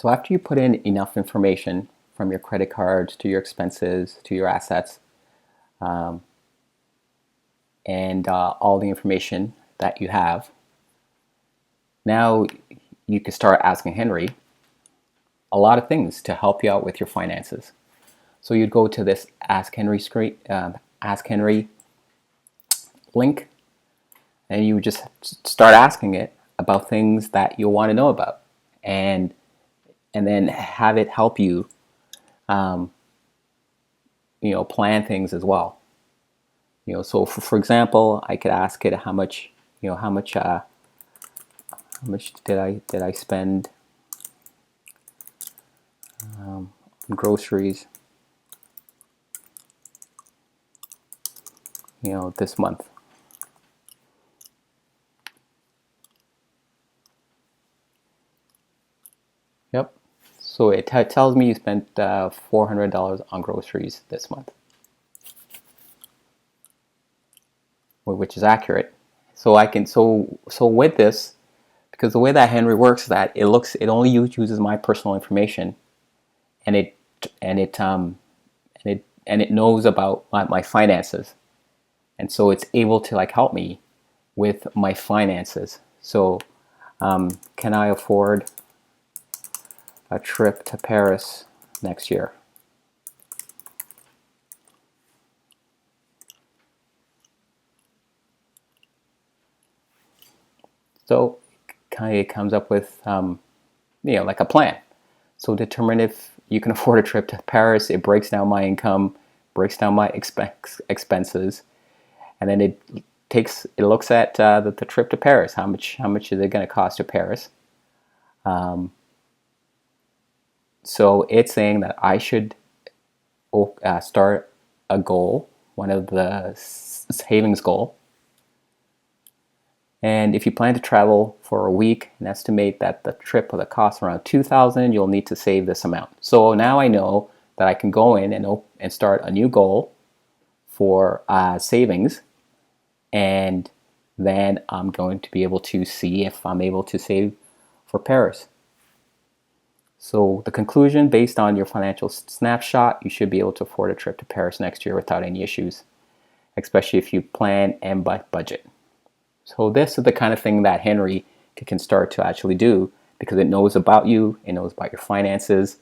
So after you put in enough information from your credit cards to your expenses to your assets, um, and all the information that you have, now you can start asking Henry a lot of things to help you out with your finances. So you'd go to this Ask Henri screen, Ask Henri link, and you would just start asking it about things that you want to know about, and then have it help you, um, plan things as well. So for example, I could ask it how much, how much did I spend on groceries, this month. Yep. So it tells me you spent $400 on groceries this month, which is accurate. So I can so with this, because the way that Henry works is that it only uses my personal information, and it and it and it knows about my finances, and so it's able to like help me with my finances. So can I afford a trip to Paris next year? So kind of comes up with like a plan. So determine if you can afford a trip to Paris. It breaks down my income, breaks down my expenses, and then it looks at the trip to Paris. How much is it going to cost to Paris? So it's saying that I should start a goal, one of the savings goal. And if you plan to travel for a week and estimate that the trip will cost around $2,000, you'll need to save this amount. So now I know that I can go in and start a new goal for savings, and then I'm going to be able to see if I'm able to save for Paris. So the conclusion, based on your financial snapshot, you should be able to afford a trip to Paris next year without any issues, especially if you plan and budget. So this is the kind of thing that Henri can start to actually do, because it knows about you, it knows about your finances.